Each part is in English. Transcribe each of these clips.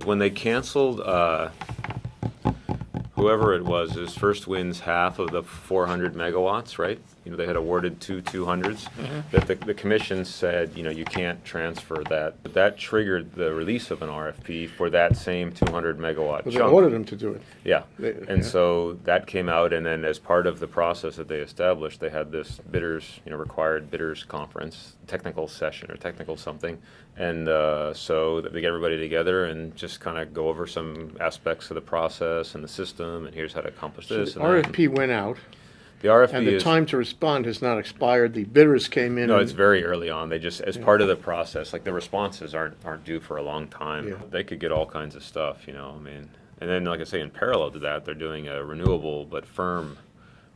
When they canceled, whoever it was, First Wind's half of the 400 megawatts, right? They had awarded two 200s. That the commission said, you can't transfer that. But that triggered the release of an RFP for that same 200 megawatt But chunk. they ordered them to do it. Yeah, and Yeah. so that came out, and then as part of the process that they established, they had this bidders, required bidders conference, technical session or technical something, and so that they get everybody together and just kind of go over some aspects of the process and the system, and here's how to accomplish this. The and that. RFP went out, The RFP and the is time to respond has not expired. The bidders came in. no, and- it's very early on. They just, as part of the process, like the responses aren't due for a long time. Yeah. They could get all kinds of stuff, I mean. And then, like I say, in parallel to that, they're doing a renewable but firm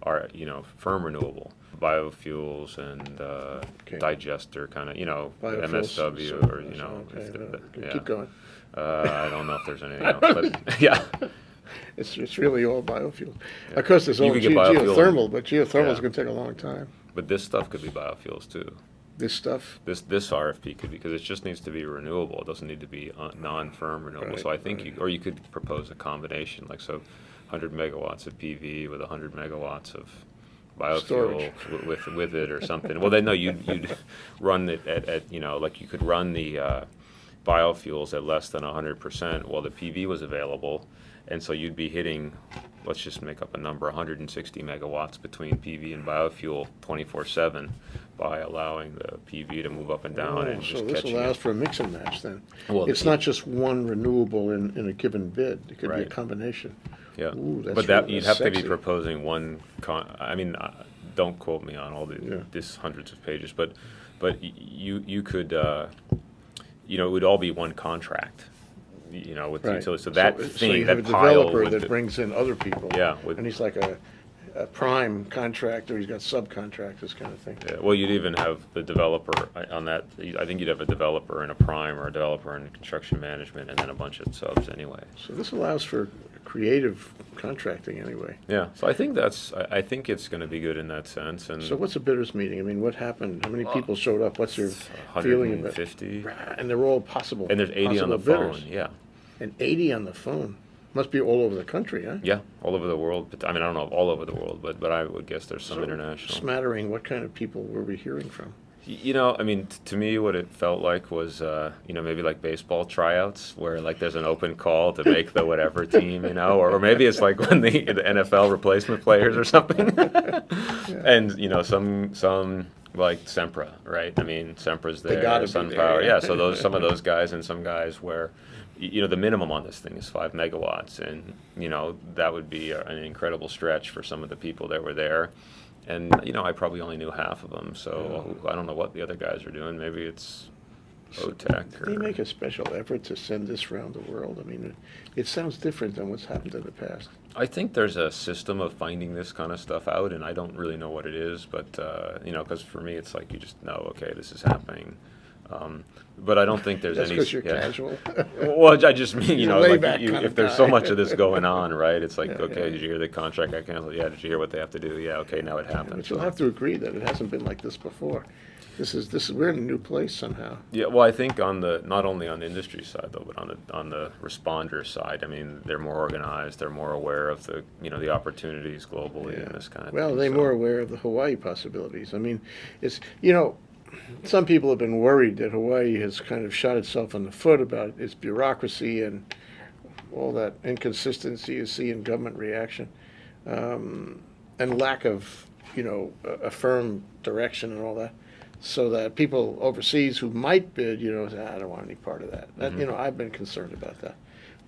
renewable biofuels and Okay. digester kind of, Biofuels, MSW so- or okay, if okay, yeah. keep going. I don't know if there's anything else, but yeah. It's really all biofuel. Yeah. Of course, there's You all could get biofuel geothermal, but geothermal is yeah. going to take a long time. But this stuff could be biofuels too. This stuff. This RFP could be, because it just needs to be renewable. It doesn't need to be non-firm renewable. Right, So I think right. or you could propose a combination, like 100 megawatts of PV with 100 megawatts of biofuel with it or something. Well, then no, you'd run it at like you could run the biofuels at less than 100% while the PV was available, and so you'd be hitting, let's just make up a number, 160 megawatts between PV and biofuel 24/7 by allowing the PV to move up and down and So just this catching allows it. for a mix and match then. Well, It's not just one renewable in a given bid. It could be a Right. combination. Yeah, Ooh, that's but that really- you'd that's have to be sexy. proposing one. I mean, don't quote me on all Yeah. this hundreds of pages, but you could, it would all be one contract, with the Right. utility. So that so thing, you have that a pile developer with that the- brings in other people. Yeah, And he's like a prime contractor. He's got subcontractors kind of thing. Yeah, well, you'd even have the developer on that. I think you'd have a developer and a prime, or a developer and construction management, and then a bunch of subs anyway. So this allows for creative contracting anyway. Yeah, so I think I think it's going to be good in that sense. And So what's a bidders meeting? I mean, what happened? How many people showed up? What's your feeling about it? 150, And they're all possible. and there's 80 on the possible bidders. phone. Yeah. And 80 on the phone. Must be all over the country, huh? Yeah, all over the world. But I mean, I don't know if all over the world, but I would guess there's some international. Smattering, what kind of people were we hearing from? I mean, to me, what it felt like was, maybe like baseball tryouts, where like there's an open call to make the whatever team, or maybe it's like when the NFL replacement players or something, and some like Sempra, right? I mean, Sempra's there, gotta be SunPower, there, yeah. So some of those guys and some guys where. The minimum on this thing is 5 megawatts, and that would be an incredible stretch for some of the people that were there. And I probably only knew half of them, so I don't know what the other guys are doing. Maybe it's OTEC. Did they make a special effort to send this around the world? I mean, it sounds different than what's happened in the past. I think there's a system of finding this kind of stuff out, and I don't really know what it is, but because for me it's like you just know, okay, this is happening. But I don't think there's That's any. because you're casual. Well, I just mean, You're a like laid-back kind if of there's guy. so much of this going on, right? It's like, Yeah, okay, yeah. did you hear the contract got canceled? Yeah, did you hear what they have to do? Yeah, okay, now it happened. But you'll have to agree that it hasn't been like this before. We're in a new place somehow. Yeah, well, I think not only on the industry side though, but on the responder side. I mean, they're more organized. They're more aware of the opportunities globally and this kind of Well, thing. they're so. more aware of the Hawaii possibilities. I mean, it's, some people have been worried that Hawaii has kind of shot itself in the foot about its bureaucracy and all that inconsistency you see in government reaction, and lack of, a firm direction and all that. So that people overseas who might bid, say, I don't want any part of that. I've been concerned about that.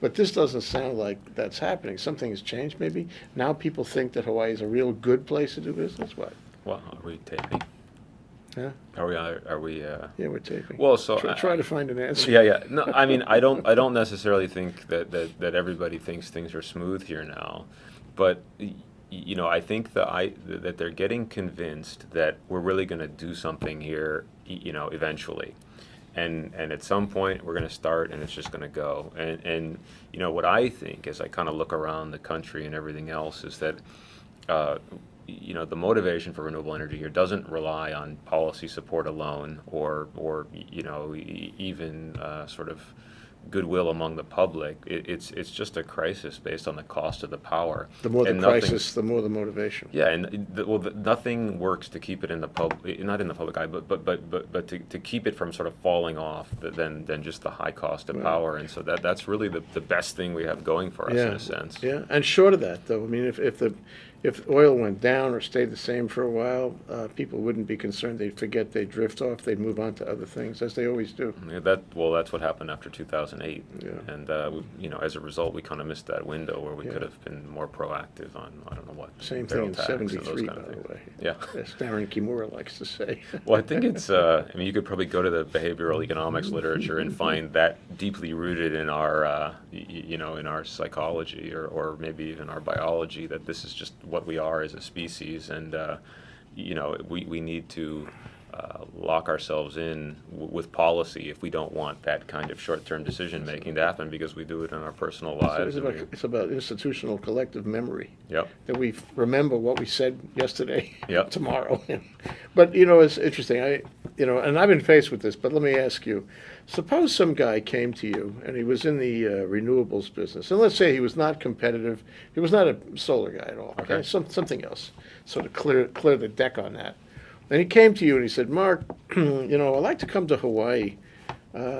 But this doesn't sound like that's happening. Something has changed maybe. Now people think that Hawaii is a real good place to do business. What? Well, are we taping? Yeah. Are we? Yeah, we're taping. Well, so Try to find an answer. Yeah. No, I mean, I don't necessarily think that everybody thinks things are smooth here now, but I think that they're getting convinced that we're really going to do something here, eventually, and at some point we're going to start, and it's just going to go. And what I think as I kind of look around the country and everything else is that. The motivation for renewable energy here doesn't rely on policy support alone, or even sort of goodwill among the public. It's just a crisis based on the cost of the power. The more the And nothing- crisis, the more the motivation. Yeah, and nothing works to keep it in the not in the public eye, but to keep it from sort of falling off than just the high cost of power. And so that's really the best thing we have going for us in a sense. Yeah, and short of that, though, I mean, if oil went down or stayed the same for a while, people wouldn't be concerned. They'd forget, they'd drift off, they'd move on to other things, as they always do. Yeah, that's what happened after 2008. Yeah. And as a result, we kind of missed that window where we could have been more proactive on, I don't know what. Same thing in tax and those '73, kind by of the things. way. Yeah. As Darren Kimura likes to say. Well, I think it's, I mean, you could probably go to the behavioral economics literature and find that deeply rooted in our, in our psychology or maybe even our biology, that this is just what we are as a species. And, we need to lock ourselves in with policy if we don't want that kind of short-term decision-making to happen, because we do it in our personal lives. It's about institutional collective memory. Yep. That we remember what we said yesterday, Yep. tomorrow. But, it's interesting. And I've been faced with this, but let me ask you, suppose some guy came to you and he was in the renewables business, and let's say he was not competitive, he was not a solar guy at all, okay? Something else, sort of clear the deck on that. And he came to you and he said, Mark, I'd like to come to Hawaii.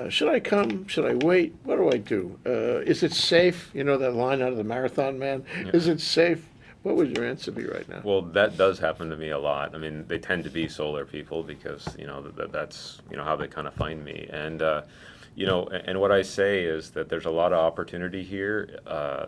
Should I come? Should I wait? What do I do? Is it safe? You know that line out of the Marathon Man? Yeah. Is it safe? What would your answer be right now? Well, that does happen to me a lot. I mean, they tend to be solar people because, that's, how they kind of find me. And, and what I say is that there's a lot of opportunity here.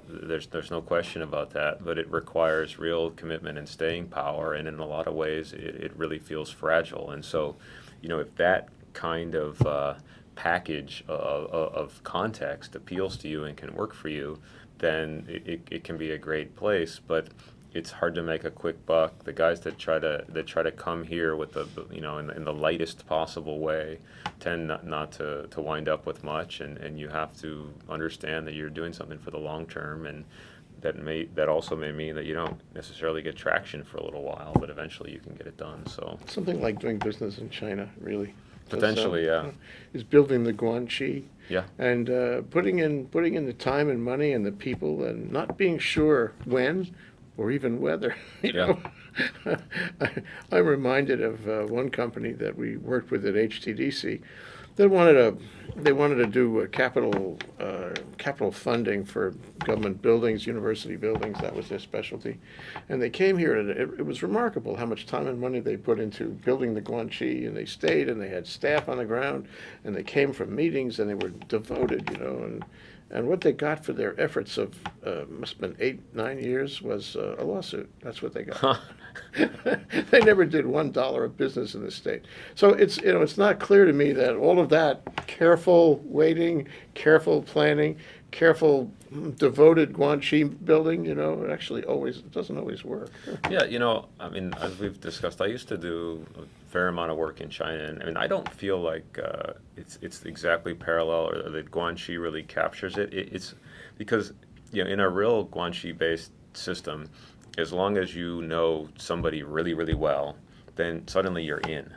There's no question about that, but it requires real commitment and staying power. And in a lot of ways, it really feels fragile. And so, if that kind of package of context appeals to you and can work for you, then it can be a great place. But it's hard to make a quick buck. The guys that try to come here with in the lightest possible way tend not to wind up with much, and you have to understand that you're doing something for the long term, and that also may mean that you don't necessarily get traction for a little while, but eventually you can get it done. So something like doing business in China, really. Potentially, yeah. Is building the guanxi. Yeah. And putting in the time and money and the people, and not being sure when or even whether. I'm reminded of one company that we worked with at HTDC. They wanted to do capital funding for government buildings, university buildings. That was their specialty, and they came here, and it was remarkable how much time and money they put into building the guanxi. And they stayed, and they had staff on the ground, and they came from meetings, and they were devoted, And what they got for their efforts of must have been 8-9 years was a lawsuit. That's what they got. Huh. They never did $1 of business in the state. So it's not clear to me that all of that careful waiting, careful planning, careful devoted guanxi building, it actually doesn't always work. Yeah, I mean, as we've discussed, I used to do a fair amount of work in China, and I mean, I don't feel like it's exactly parallel, or that guanxi really captures it. It's because in a real guanxi-based system, as long as you know somebody really, really well, then suddenly you're in.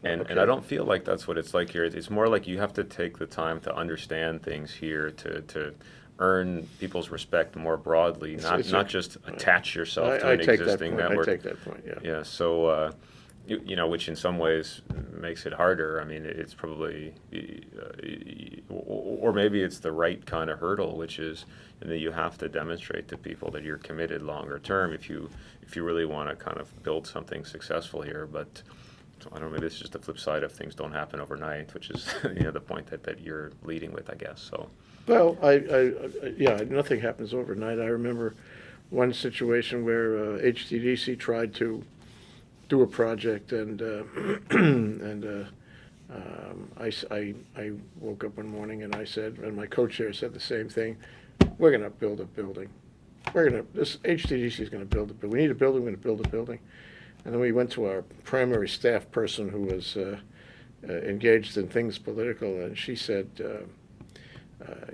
And I don't feel like that's what it's like here. It's more like you have to take the time to understand things here, to earn people's respect more broadly, not just attach yourself to an existing network. I take that point, yeah. Yeah, so, which in some ways makes it harder. I mean, it's probably, or maybe it's the right kind of hurdle, which is that you have to demonstrate to people that you're committed longer term if you really want to kind of build something successful here. But I don't know, maybe it's just the flip side of things don't happen overnight, which is the point that you're leading with, I guess. So. Well, nothing happens overnight. I remember one situation where HTDC tried to do a project, and I woke up one morning and I said, and my co-chair said the same thing, we're going to build a building. This HTDC is going to build a building. We need a building, we're going to build a building. And then we went to our primary staff person who was engaged in things political, and she said,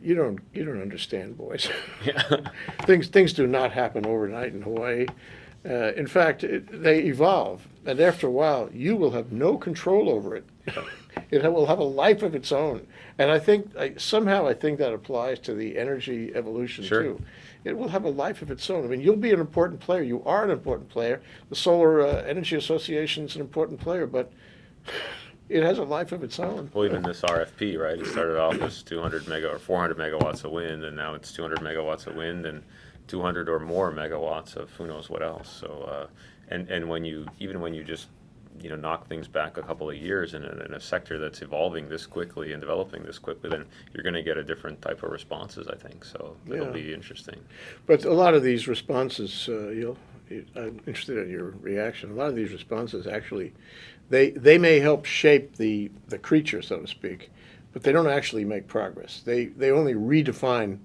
you don't understand, boys. Yeah. Things do not happen overnight in Hawaii. In fact, they evolve, and after a while, you will have no control over it. It will have a life of its own. And I think, somehow I think that applies to the energy evolution Sure. too. It will have a life of its own. I mean, you'll be an important player. You are an important player. The Solar Energy Association is an important player, but it has a life of its own. Well, even this RFP, right? It started off as 200 mega or 400 megawatts of wind, and now it's 200 megawatts of wind and 200 or more megawatts of who knows what else. So, and when you just knock things back a couple of years in a sector that's evolving this quickly and developing this quickly, then you're going to get a different type of responses, I think. So it'll Yeah. be interesting. But a lot of these responses, I'm interested in your reaction. A lot of these responses actually, they may help shape the creature, so to speak, but they don't actually make progress. They only redefine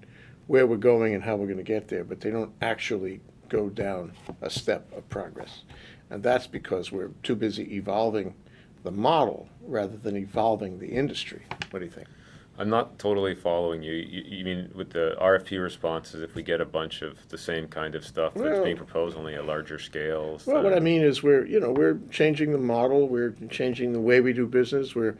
where we're going and how we're going to get there, but they don't actually go down a step of progress. And that's because we're too busy evolving the model rather than evolving the industry. What do you think? I'm not totally following you. You mean with the RFP responses, if we get a bunch of the same kind of stuff that's Well- being proposed, only at larger scales? Well, what I mean is we're changing the model, we're changing the way we do business, we're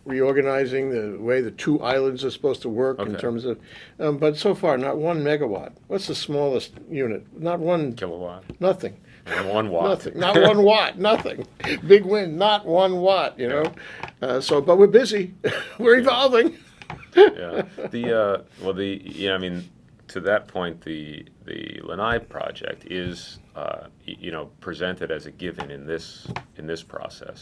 reorganizing the way the two islands are supposed to work in Okay. terms of, but so far, not 1 megawatt. What's the smallest unit? Not one, Kilowatt, nothing. and 1 watt. Nothing, not 1 watt, nothing. Big win, not 1 watt, but we're busy, we're evolving. Yeah. I mean, to that point, the Lanai project is presented as a given in this process.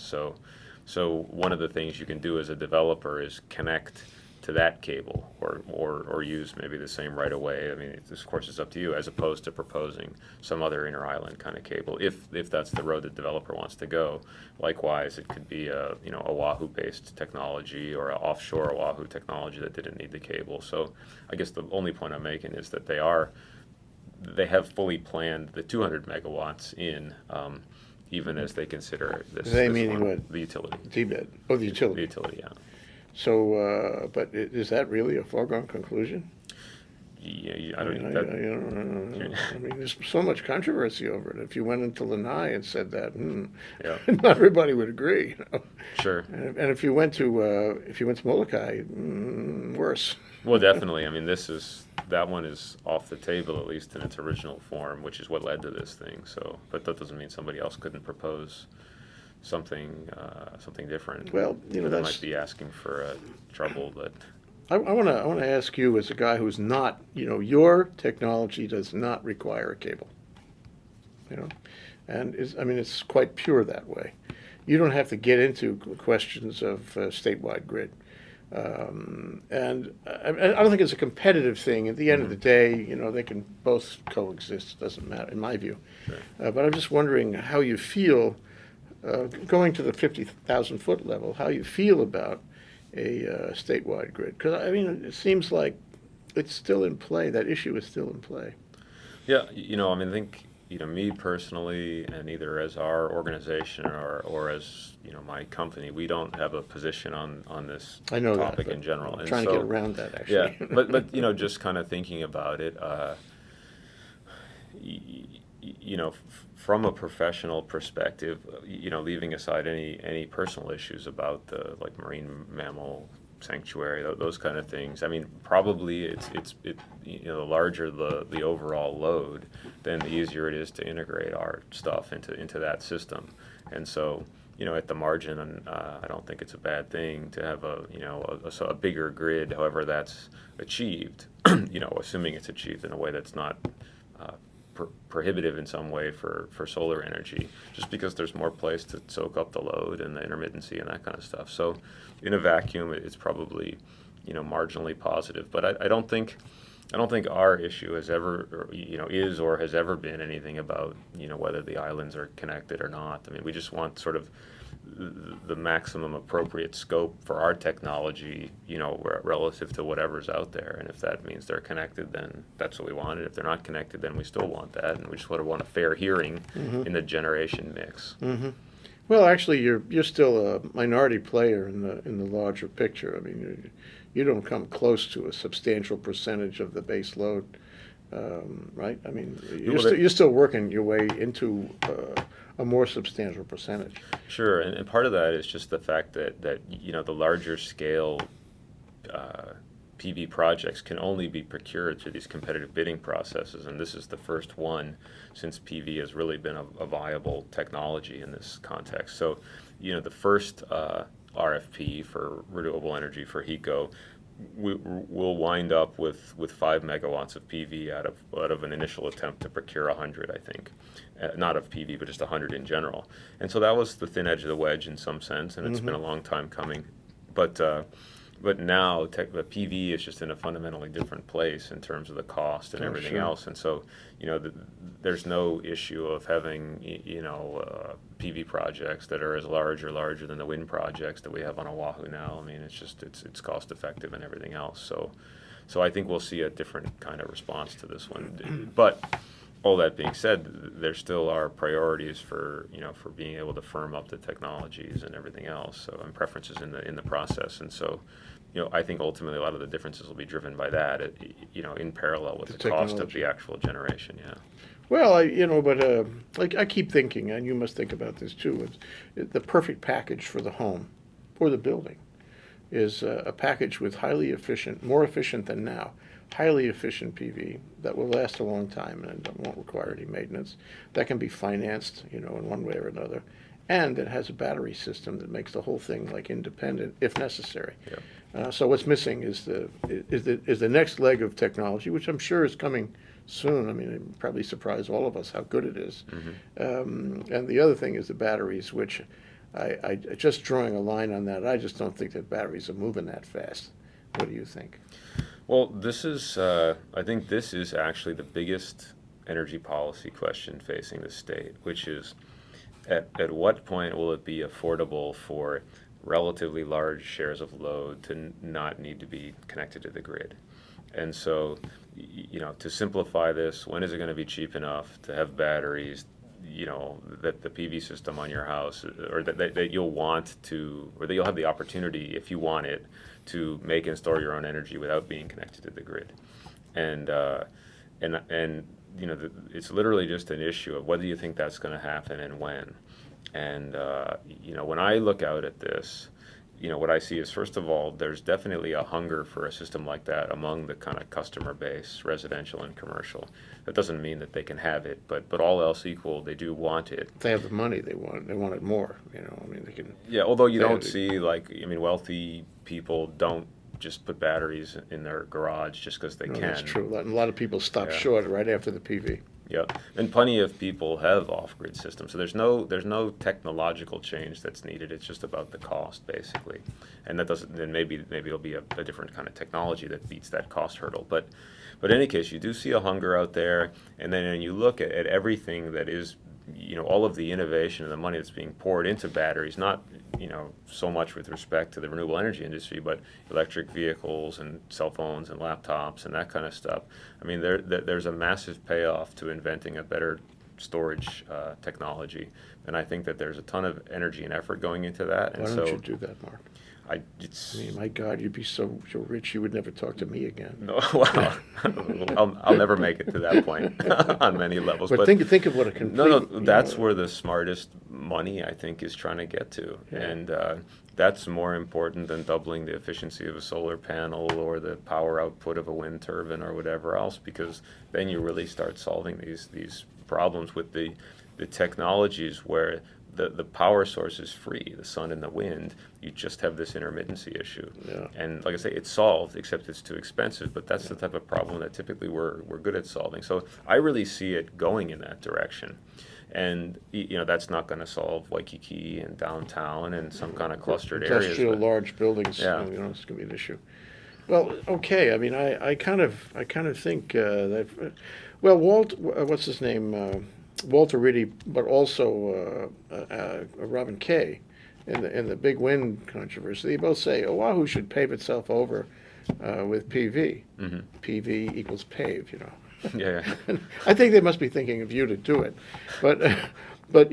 So one of the things you can do as a developer is connect to that cable or use maybe the same right of way. I mean, this of course is up to you, as opposed to proposing some other inter-island kind of cable, if that's the road the developer wants to go. Likewise, it could be a Oahu-based technology or an offshore Oahu technology that didn't need the cable. So I guess the only point I'm making is that they have fully planned the 200 megawatts in, even as they consider this. They this meaning one, what? The utility. Seabed, the The utility. utility, yeah. So, but is that really a foregone conclusion? Yeah, I mean, there's so much controversy over it. If you went into Lanai and said that, Yeah. not everybody would agree. Sure. And if you went to Molokai, worse. Well, definitely. I mean, that one is off the table, at least in its original form, which is what led to this thing. So, but that doesn't mean somebody else couldn't propose something different. Well, They that's. might be asking for trouble, but I want to ask you, as a guy who's not, your technology does not require a cable. And it's quite pure that way. You don't have to get into questions of statewide grid. And I don't think it's a competitive thing. At the end of the day, they can both coexist. It doesn't matter, in my view. Sure. But I'm just wondering how you feel, going to the 50,000 foot level, how you feel about a statewide grid. Because, it seems like it's still in play. That issue is still in play. Yeah, I think me personally, and either as our organization or as my company, we don't have a position on this I know topic that, in general. I'm And trying so, to get around that, actually. Yeah, but just kind of thinking about it, from a professional perspective, leaving aside any personal issues about the marine mammal sanctuary, those kind of things. I mean, probably the larger the overall load, then the easier it is to integrate our stuff into that system. And so, at the margin, I don't think it's a bad thing to have a bigger grid, however that's achieved. Assuming it's achieved in a way that's not prohibitive in some way for solar energy, just because there's more place to soak up the load and the intermittency and that kind of stuff. So in a vacuum, it's probably marginally positive. But I don't think our issue has ever is or has ever been anything about whether the islands are connected or not. I mean, we just want sort of the maximum appropriate scope for our technology, relative to whatever's out there. And if that means they're connected, then that's what we want. And if they're not connected, then we still want that. And we just want a fair hearing in the generation mix. Mm-hmm. Well, actually, you're still a minority player in the larger picture. I mean, you don't come close to a substantial percentage of the base load. right? I mean, Well, that- you're still working your way into a more substantial percentage. Sure, and part of that is just the fact that the larger scale uh, PV projects can only be procured through these competitive bidding processes, and this is the first one since PV has really been a viable technology in this context. So, the first RFP for renewable energy for HECO, we'll wind up with 5 megawatts of PV out of an initial attempt to procure 100, I think. Not of PV, but just 100 in general. And so that was the thin edge of the wedge in some sense, and it's been a long time coming. But now the PV is just in a fundamentally different place in terms of the cost and everything Sure. else. And so, there's no issue of having, PV projects that are as large or larger than the wind projects that we have on Oahu now. I mean, it's cost effective and everything else. So I think we'll see a different kind of response to this one. But all that being said, there still are priorities for being able to firm up the technologies and everything else. So, and preferences in the process. And so, I think ultimately a lot of the differences will be driven by that. In parallel with the cost of technology. the actual generation. Yeah. Well, like I keep thinking, and you must think about this too. The perfect package for the home or the building is a package with highly efficient, more efficient than now, highly efficient PV that will last a long time and won't require any maintenance. That can be financed, in one way or another, and it has a battery system that makes the whole thing like independent if necessary. Yeah. So what's missing is the next leg of technology, which I'm sure is coming soon. I mean, it probably surprise all of us how good it is. And the other thing is the batteries, which I just drawing a line on that. I just don't think that batteries are moving that fast. What do you think? Well, I think this is actually the biggest energy policy question facing the state, which is at what point will it be affordable for relatively large shares of load to not need to be connected to the grid? And so, to simplify this, when is it going to be cheap enough to have batteries, that the PV system on your house, or that you'll want to, or that you'll have the opportunity, if you want it, to make and store your own energy without being connected to the grid? And it's literally just an issue of whether you think that's going to happen and when. And when I look out at this, what I see is, first of all, there's definitely a hunger for a system like that among the kind of customer base, residential and commercial. That doesn't mean that they can have it, but all else equal, they do want it. If they have the money, they want it more. I mean, they can. Yeah, although you don't see, wealthy people don't just put batteries in their garage just because they No, can. that's true. A lot of people stop Yeah. short right after the PV. Yeah, and plenty of people have off-grid systems, so there's no technological change that's needed. It's just about the cost, basically, and that doesn't. Then maybe it'll be a different kind of technology that beats that cost hurdle. But in any case, you do see a hunger out there, and then when you look at everything that is, all of the innovation and the money that's being poured into batteries, not so much with respect to the renewable energy industry, but electric vehicles and cell phones and laptops and that kind of stuff. I mean, there's a massive payoff to inventing a better storage technology, and I think that there's a ton of energy and effort going into that. And Why don't you do that, Mark? I it's mean, my God, you'd be so rich you would never talk to me again. no, well, I'll never make it to that point on many levels. But think of what a complete. No, that's where the smartest money, I think, is trying to get to. Yeah. And that's more important than doubling the efficiency of a solar panel or the power output of a wind turbine or whatever else, because then you really start solving these problems with the technologies where the power source is free, the sun and the wind. You just have this intermittency issue. Yeah. And like I say, it's solved, except it's too expensive, but that's the type of problem that typically we're good at solving. So I really see it going in that direction. And that's not going to solve Waikiki and downtown and some kind of clustered areas. Industrial large buildings. Yeah. It's going to be an issue. Well, okay. I mean, I kind of think that. Well, what's his name? Walter Ritty, but also Robin Kay, in the big wind controversy. They both say Oahu should pave itself over with PV. Mm-hmm. PV equals pave. Yeah. I think they must be thinking of you to do it, but But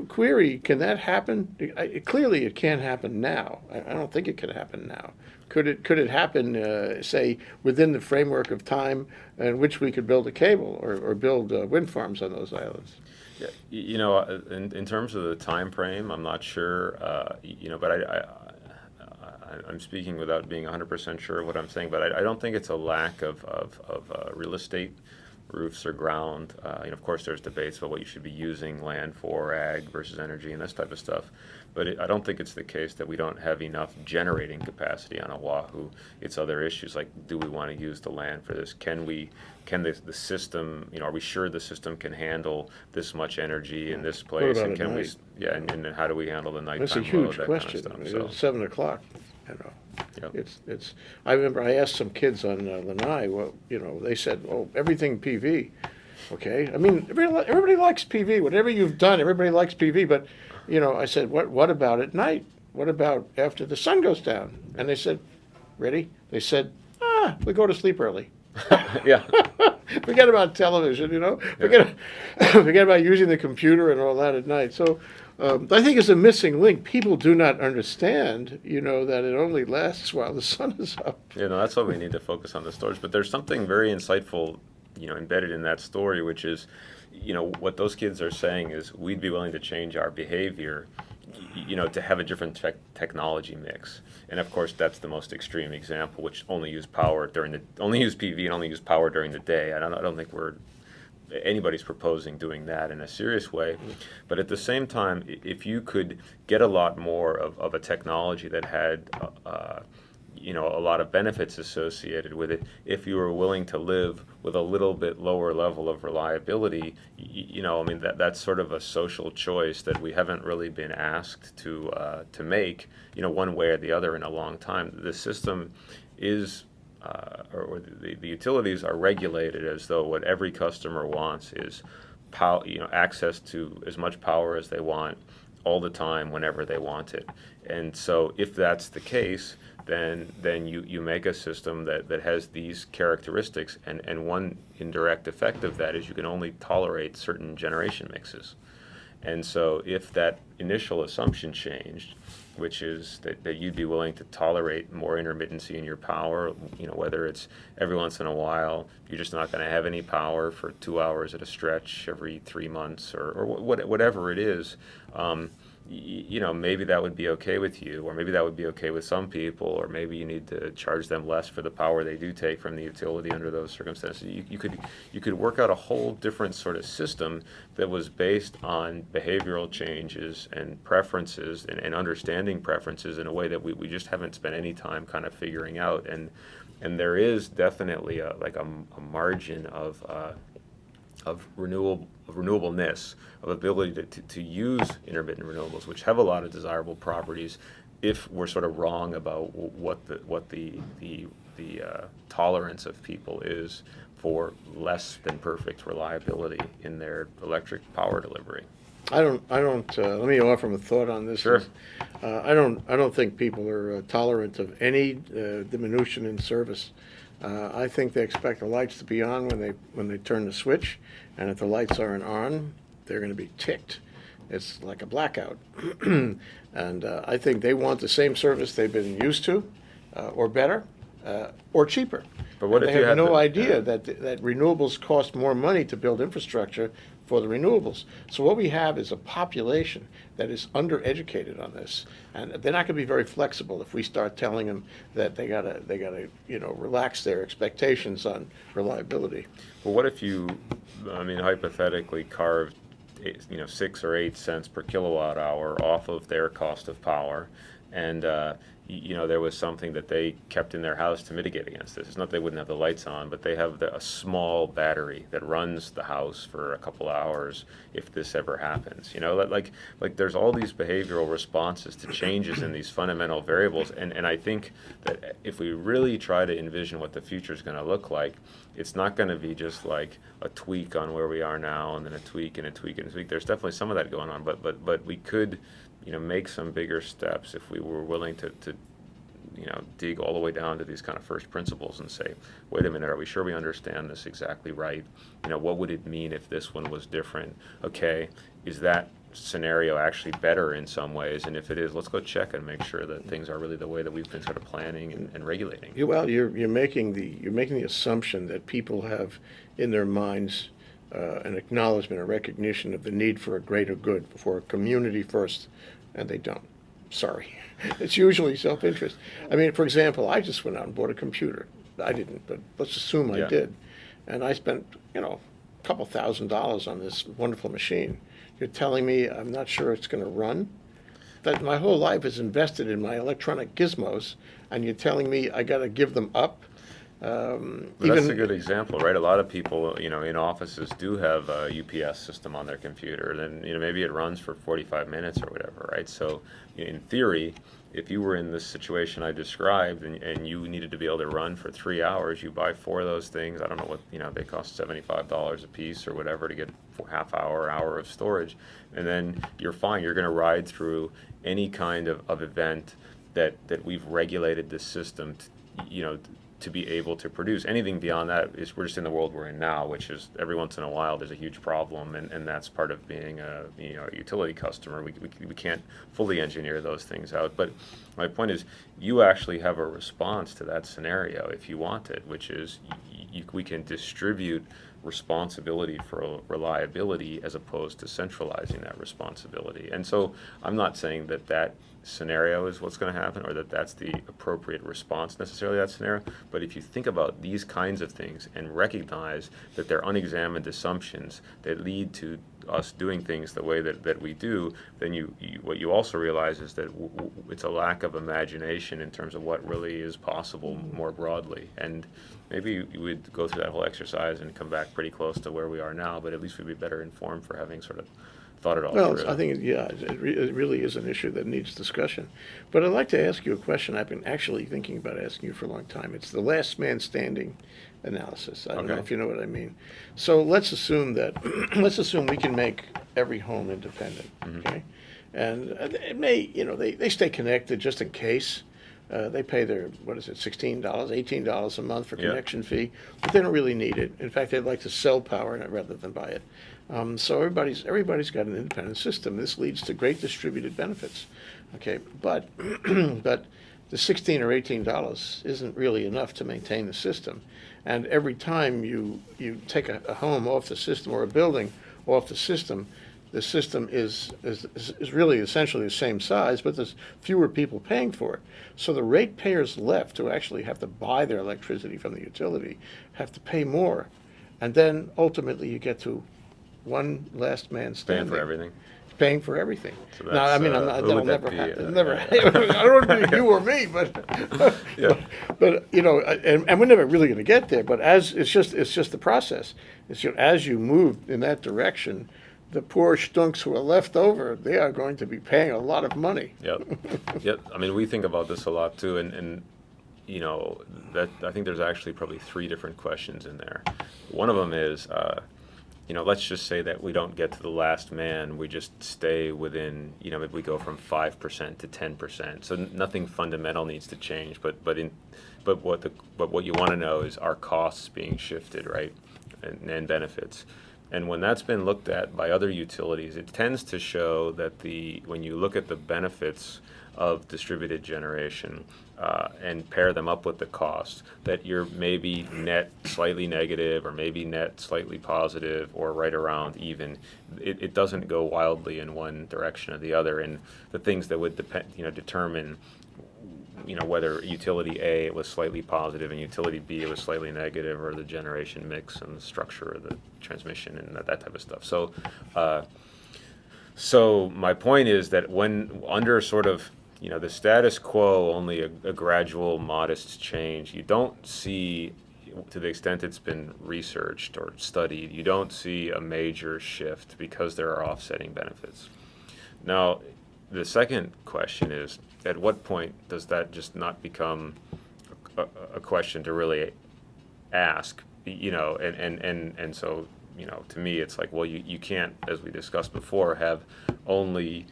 query, can that happen? Clearly, it can't happen now. I don't think it can happen now. Could it happen, say, within the framework of time in which we could build a cable or build wind farms on those islands? Yeah, in terms of the time frame, I'm not sure. But I'm speaking without being 100% sure of what I'm saying. But I don't think it's a lack of real estate, roofs or ground. Of course, there's debates about what you should be using land for, ag versus energy, and this type of stuff. But I don't think it's the case that we don't have enough generating capacity on Oahu. It's other issues like, do we want to use the land for this? Can the system, are we sure the system can handle this much energy in this place? What about And at can night? and then how do we handle the nighttime That's a load, huge that question. kind I of mean, stuff. it's 7 o'clock. Yep. It's. I remember I asked some kids on Lanai. Well, they said, "Oh, everything PV." Okay, I mean, everybody likes PV. Whatever you've done, everybody likes PV. But, I said, "What about at night? What about after the sun goes down?" And they said, "Ready?" They said, we go to sleep early. Yeah. Forget about television, forget about using the computer and all that at night. So I think it's a missing link. People do not understand, that it only lasts while the sun is up. That's why we need to focus on the storage. But there's something very insightful, embedded in that story, which is, what those kids are saying is we'd be willing to change our behavior, to have a different technology mix. And of course, that's the most extreme example, which only use PV and only use power during the day. I don't think anybody's proposing doing that in a serious way. But at the same time, if you could get a lot more of a technology that had a lot of benefits associated with it, if you were willing to live with a little bit lower level of reliability, that's sort of a social choice that we haven't really been asked to make, one way or the other in a long time. The system is or the utilities are regulated as though what every customer wants is access to as much power as they want all the time whenever they want it. And so if that's the case, then you make a system that has these characteristics, and one indirect effect of that is you can only tolerate certain generation mixes. And so if that initial assumption changed, which is that you'd be willing to tolerate more intermittency in your power, whether it's every once in a while, you're just not going to have any power for 2 hours at a stretch every 3 months, or whatever it is, maybe that would be okay with you, or maybe that would be okay with some people, or maybe you need to charge them less for the power they do take from the utility under those circumstances. You could work out a whole different sort of system that was based on behavioral changes and preferences and understanding preferences in a way that we just haven't spent any time kind of figuring out. And there is definitely a margin of renewableness, of ability to use intermittent renewables, which have a lot of desirable properties, if we're sort of wrong about what the tolerance of people is for less than perfect reliability in their electric power delivery. I don't. Let me offer a thought on this. Sure. I don't think people are tolerant of any diminution in service. I think they expect the lights to be on when they turn the switch, and if the lights aren't on, they're going to be ticked. It's like a blackout. And I think they want the same service they've been used to, or better, or cheaper. But what and if they you have had no idea that renewables cost more money to build infrastructure for the renewables. So what we have is a population that is undereducated on this, and they're not going to be very flexible if we start telling them that they gotta relax their expectations on reliability. Well, what if you, hypothetically carved 6 or 8 cents per kilowatt hour off of their cost of power, and there was something that they kept in their house to mitigate against this. It's not they wouldn't have the lights on, but they have a small battery that runs the house for a couple hours if this ever happens. Like there's all these behavioral responses to changes in these fundamental variables, and I think that if we really try to envision what the future is going to look like, it's not going to be just like a tweak on where we are now and then a tweak and a tweak and a tweak. There's definitely some of that going on, but we could make some bigger steps if we were willing to dig all the way down to these kind of first principles and say, wait a minute, are we sure we understand this exactly right? What would it mean if this one was different? Okay, is that scenario actually better in some ways? And if it is, let's go check and make sure that things are really the way that we've been sort of planning and regulating. Well, you're making the assumption that people have in their minds an acknowledgement, a recognition of the need for a greater good, for a community first, and they don't. Sorry. It's usually self-interest. I mean, for example, I just went out and bought a computer. I didn't, but let's assume I did. And I spent, a couple $1,000s on this wonderful machine. You're telling me I'm not sure it's going to run? That my whole life is invested in my electronic gizmos, and you're telling me I got to give them up? That's a good example, right? A lot of people, in offices do have a UPS system on their computer. Then, maybe it runs for 45 minutes or whatever, right? So, in theory, if you were in this situation I described and you needed to be able to run for 3 hours, you buy 4 of those things. I don't know what, they cost $75 a piece or whatever to get half hour of storage. And then you're fine. You're going to ride through any kind of event that we've regulated this system to be able to produce. Anything beyond that is we're just in the world we're in now, which is every once in a while there's a huge problem, and that's part of being a utility customer. We can't fully engineer those things out. But my point is, you actually have a response to that scenario if you want it, which is we can distribute responsibility for reliability as opposed to centralizing that responsibility. And so I'm not saying that scenario is what's going to happen or that's the appropriate response necessarily to that scenario, but if you think about these kinds of things and recognize that they're unexamined assumptions that lead to us doing things the way that we do, then what you also realize is that it's a lack of imagination in terms of what really is possible more broadly. And maybe you would go through that whole exercise and come back pretty close to where we are now, but at least we'd be better informed for having sort of thought it all through. I think, it really is an issue that needs discussion. But I'd like to ask you a question I've been actually thinking about asking you for a long time. It's the last man standing analysis. I don't know if you know what I mean. So let's assume we can make every home independent, okay? And it may, they stay connected just in case. They pay their, $16, $18 a month for connection fee, but they don't really need it. In fact, they'd like to sell power rather than buy it. So everybody's got an independent system. This leads to great distributed benefits. Okay, but but the $16 or $18 isn't really enough to maintain the system. And every time you take a home off the system or a building off the system is really essentially the same size, but there's fewer people paying for it. So the ratepayers left who actually have to buy their electricity from the utility have to pay more. And then ultimately you get to one last man standing. Paying for everything. Paying for everything. So now, I mean, that'll never happen. I don't know if you or me, but but and we're never really going to get there. But it's just the process. It's as you move in that direction, the poor stunks who are left over, they are going to be paying a lot of money. Yep. I mean, we think about this a lot too, and that I think there's actually probably 3 different questions in there. One of them is, let's just say that we don't get to the last man. We just stay within, maybe we go from 5% to 10%. So nothing fundamental needs to change. But what you want to know is, are costs being shifted, right, and benefits. And when that's been looked at by other utilities, it tends to show that when you look at the benefits of distributed generation and pair them up with the cost, that you're maybe net slightly negative or maybe net slightly positive or right around even. It doesn't go wildly in one direction or the other. And the things that would determine whether utility A was slightly positive and utility B was slightly negative, or the generation mix and the structure of the transmission and that type of stuff. So my point is that when under sort of the status quo, only a gradual, modest change, you don't see, to the extent it's been researched or studied, you don't see a major shift because there are offsetting benefits. Now, the second question is, at what point does that just not become a question to really ask? And so, to me, it's like, well, you can't, as we discussed before, have only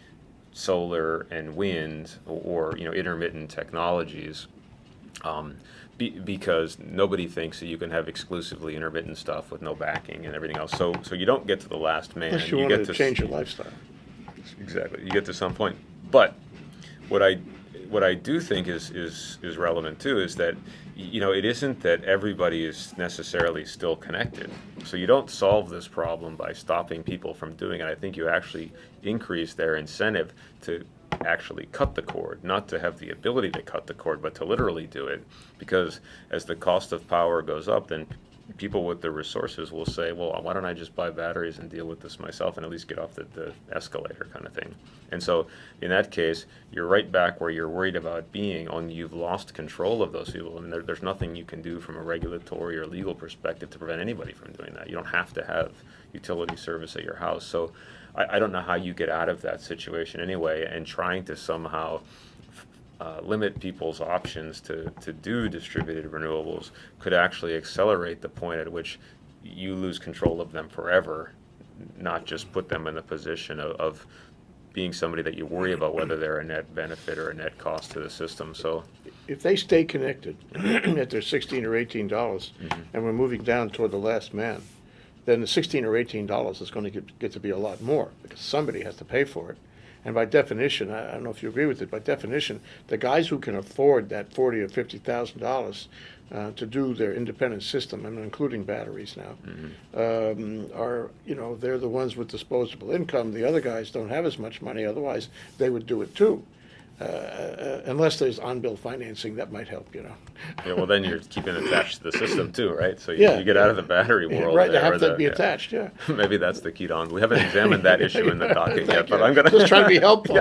solar and wind or intermittent technologies, because nobody thinks that you can have exclusively intermittent stuff with no backing and everything else. So you don't get to the last man. Unless you want to change your lifestyle. Exactly. You get to some point. But what I do think is relevant too is that it isn't that everybody is necessarily still connected. So you don't solve this problem by stopping people from doing it. I think you actually increase their incentive to actually cut the cord, not to have the ability to cut the cord, but to literally do it. Because as the cost of power goes up, then people with the resources will say, well, why don't I just buy batteries and deal with this myself and at least get off the escalator kind of thing. And so in that case, you're right back where you're worried about being, only you've lost control of those people. I mean, there's nothing you can do from a regulatory or legal perspective to prevent anybody from doing that. You don't have to have utility service at your house. So I don't know how you get out of that situation anyway, and trying to somehow limit people's options to do distributed renewables could actually accelerate the point at which you lose control of them forever, not just put them in the position of being somebody that you worry about whether they're a net benefit or a net cost to the system. So if they stay connected at their $16 or $18, and we're moving down toward the last man, then the $16 or $18 is going to get to be a lot more because somebody has to pay for it. And by definition, I don't know if you agree with it, by definition, the guys who can afford that $40,000 or $50,000 to do their independent system, I mean, including batteries now, are, they're the ones with disposable income. The other guys don't have as much money, otherwise they would do it too. Unless there's on-bill financing, that might help, Yeah, well, then you're keeping attached to the system too, right? So Yeah, you get out of the battery world. Right, they there, have to be attached, yeah. Maybe that's the key to on. We haven't examined that issue in the docket yet, but I'm going to just trying to be helpful.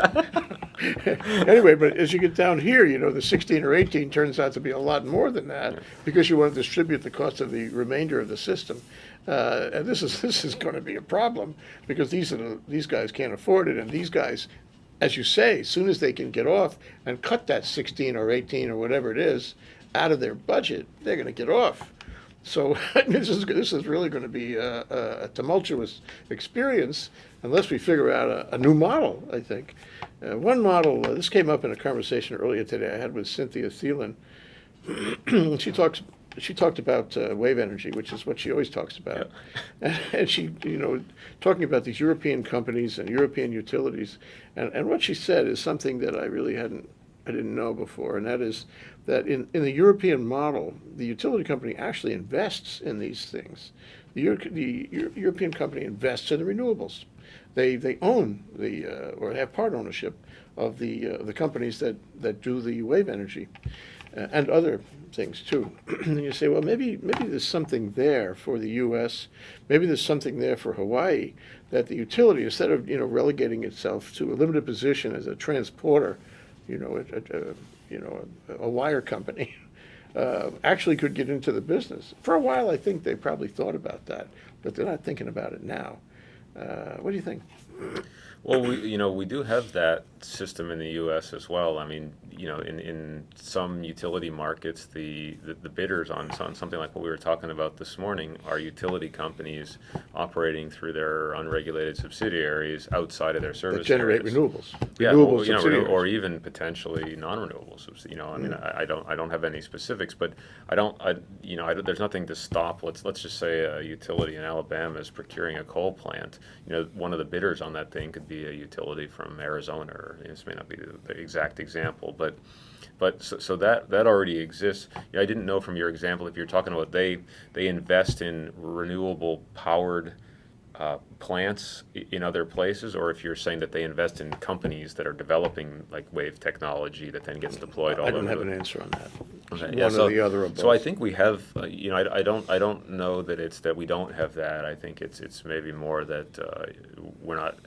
Anyway, but as you get down here, the 16 or 18 turns out to be a lot more than that because you want to distribute the cost of the remainder of the system. And this is going to be a problem because these guys can't afford it, and these guys, as you say, as soon as they can get off and cut that 16 or 18 or whatever it is out of their budget, they're going to get off. So this is really going to be a tumultuous experience unless we figure out a new model, I think. One model, this came up in a conversation earlier today I had with Cynthia Thielen. She talked about wave energy, which is what she always talks about. Yeah. And she, talking about these European companies and European utilities. And what she said is something that I didn't know before, and that is that in the European model, the utility company actually invests in these things. The European company invests in the renewables. They own or have part ownership of the companies that do the wave energy and other things too. And you say, well, maybe there's something there for the U.S. Maybe there's something there for Hawaii, that the utility, instead of relegating itself to a limited position as a transporter, a wire company, actually could get into the business. For a while, I think they probably thought about that, but they're not thinking about it now. What do you think? Well, we do have that system in the U.S. as well. I mean, in some utility markets, the bidders on something like what we were talking about this morning are utility companies operating through their unregulated subsidiaries outside of their service that generate areas. renewables. Yeah, Renewables or even potentially non-renewables. I mean, I don't have any specifics, but there's nothing to stop. Let's just say a utility in Alabama is procuring a coal plant. One of the bidders on that thing could be a utility from Arizona, or this may not be the exact example, but so that already exists. I didn't know from your example if you're talking about they invest in renewable powered plants in other places, or if you're saying that they invest in companies that are developing like wave technology that then gets deployed all over. I don't have an answer on that. Okay, One or the other or both. So I think we have. I don't know that it's that we don't have that. I think it's maybe more that we're not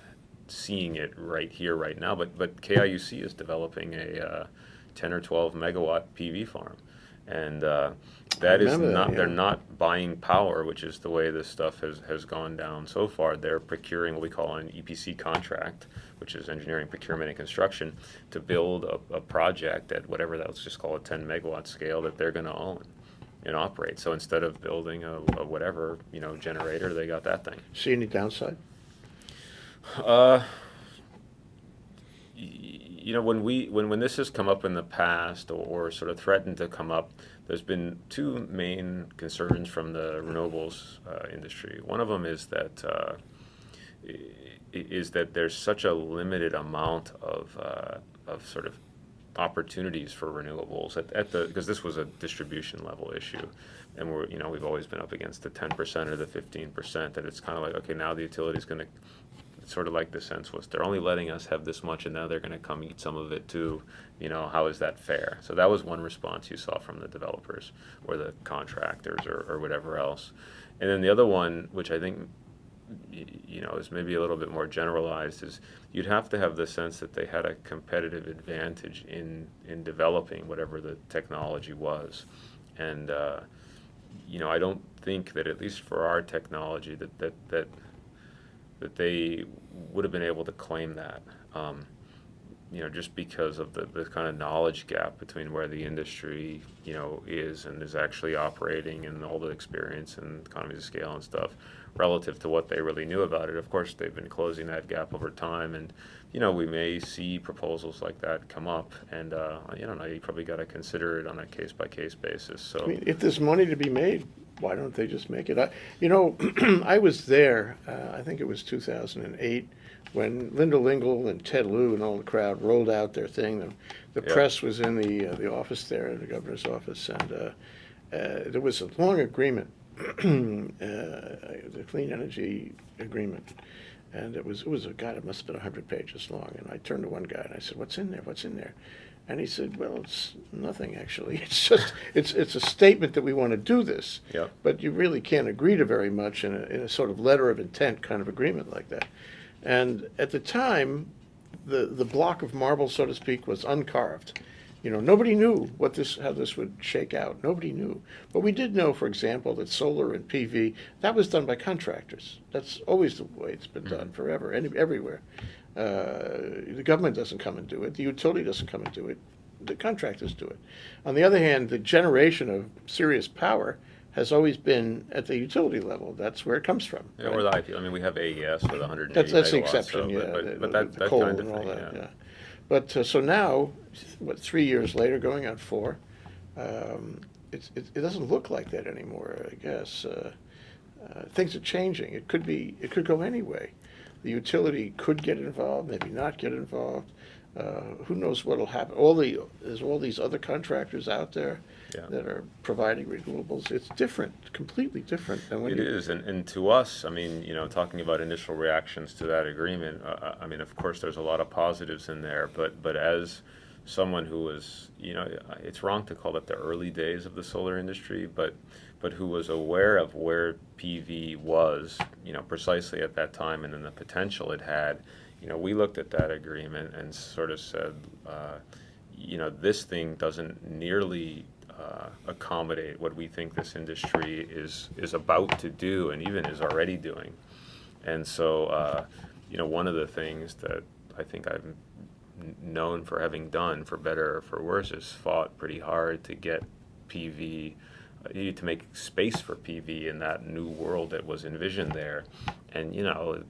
seeing it right here, right now. But KIUC is developing a 10 or 12 megawatt PV farm, and that is not. They're not buying power, which is the way this stuff has gone down so far. They're procuring what we call an EPC contract, which is engineering, procurement, and construction, to build a project at whatever let's just call it 10 megawatt scale that they're going to own and operate. So instead of building a whatever generator, they got that thing. See any downside? When this has come up in the past or sort of threatened to come up, there's been two main concerns from the renewables industry. One of them is that is that there's such a limited amount of sort of opportunities for renewables at the because this was a distribution level issue, and we've always been up against the 10% or the 15%. That it's kind of like, okay, now the utility is going to, sort of like the sense was they're only letting us have this much, and now they're going to come eat some of it too. How is that fair? So that was one response you saw from the developers or the contractors or whatever else. And then the other one, which I think is maybe a little bit more generalized, is you'd have to have the sense that they had a competitive advantage in developing whatever the technology was. And I don't think that, at least for our technology, that they would have been able to claim that. Just because of the kind of knowledge gap between where the industry, is and is actually operating, and all the experience and economies of scale and stuff relative to what they really knew about it. Of course, they've been closing that gap over time, and we may see proposals like that come up, and I don't know, you probably got to consider it on a case-by-case basis. So, I mean, if there's money to be made, why don't they just make it? I was there, I think it was 2008, when Linda Lingle and Ted Lieu and all the crowd rolled out their thing. The Yeah. press was in the office there, the governor's office, and there was a long agreement, the clean energy agreement, and it was God, it must have been 100 pages long. And I turned to one guy and I said, "What's in there? What's in there?" And he said, "Well, it's nothing actually. It's just it's a statement that we want to do this, yeah. but you really can't agree to very much in a sort of letter of intent kind of agreement like that." And at the time, the block of marble, so to speak, was uncarved. Nobody knew how this would shake out. Nobody knew. But we did know, for example, that solar and PV, that was done by contractors. That's always the way it's been done forever, everywhere. The government doesn't come and do it. The utility doesn't come and do it. The contractors do it. On the other hand, the generation of serious power has always been at the utility level. That's where it comes from. Yeah, right? or the IP. I mean, we have AES with 180 That's the megawatts, exception, so, yeah. but that coal kind of and all thing, that, yeah. But so now, 3 years later, going on 4, it doesn't look like that anymore. I guess things are changing. It could go any way. The utility could get involved, maybe not get involved. Who knows what'll happen? There's all these other contractors out there Yeah. that are providing renewables. It's different, completely different than when It is, and to us, I mean, talking about initial reactions to that agreement, I mean, of course, there's a lot of positives in there, but as someone who was, it's wrong to call it the early days of the solar industry, but who was aware of where PV was, precisely at that time, and then the potential it had, we looked at that agreement and sort of said, this thing doesn't nearly accommodate what we think this industry is about to do, and even is already doing. And so, one of the things that I think I've known for having done, for better or for worse, is fought pretty hard to get PV, to make space for PV in that new world that was envisioned there. And,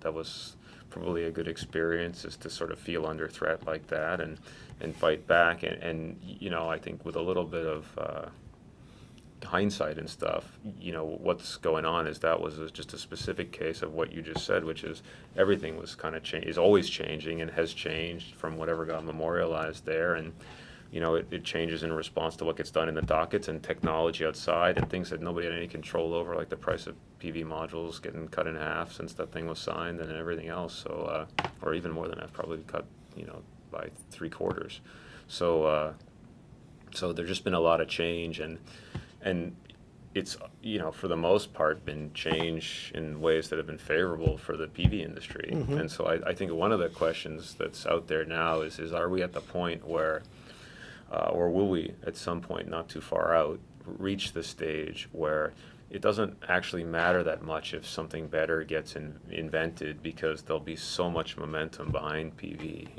that was probably a good experience, is to sort of feel under threat like that and fight back. And I think with a little bit of hindsight and stuff, what's going on is that was just a specific case of what you just said, which is everything was kind of is always changing and has changed from whatever got memorialized there. And it changes in response to what gets done in the dockets and technology outside and things that nobody had any control over, like the price of PV modules getting cut in half since that thing was signed, and everything else. So, or even more than that, probably cut, by 3/4. So, so there's just been a lot of change, and it's, for the most part, been change in ways that have been favorable for the PV industry. Mm-hmm. And so I think one of the questions that's out there now is are we at the point where, or will we, at some point not too far out, reach the stage where it doesn't actually matter that much if something better gets invented, because there'll be so much momentum behind PV.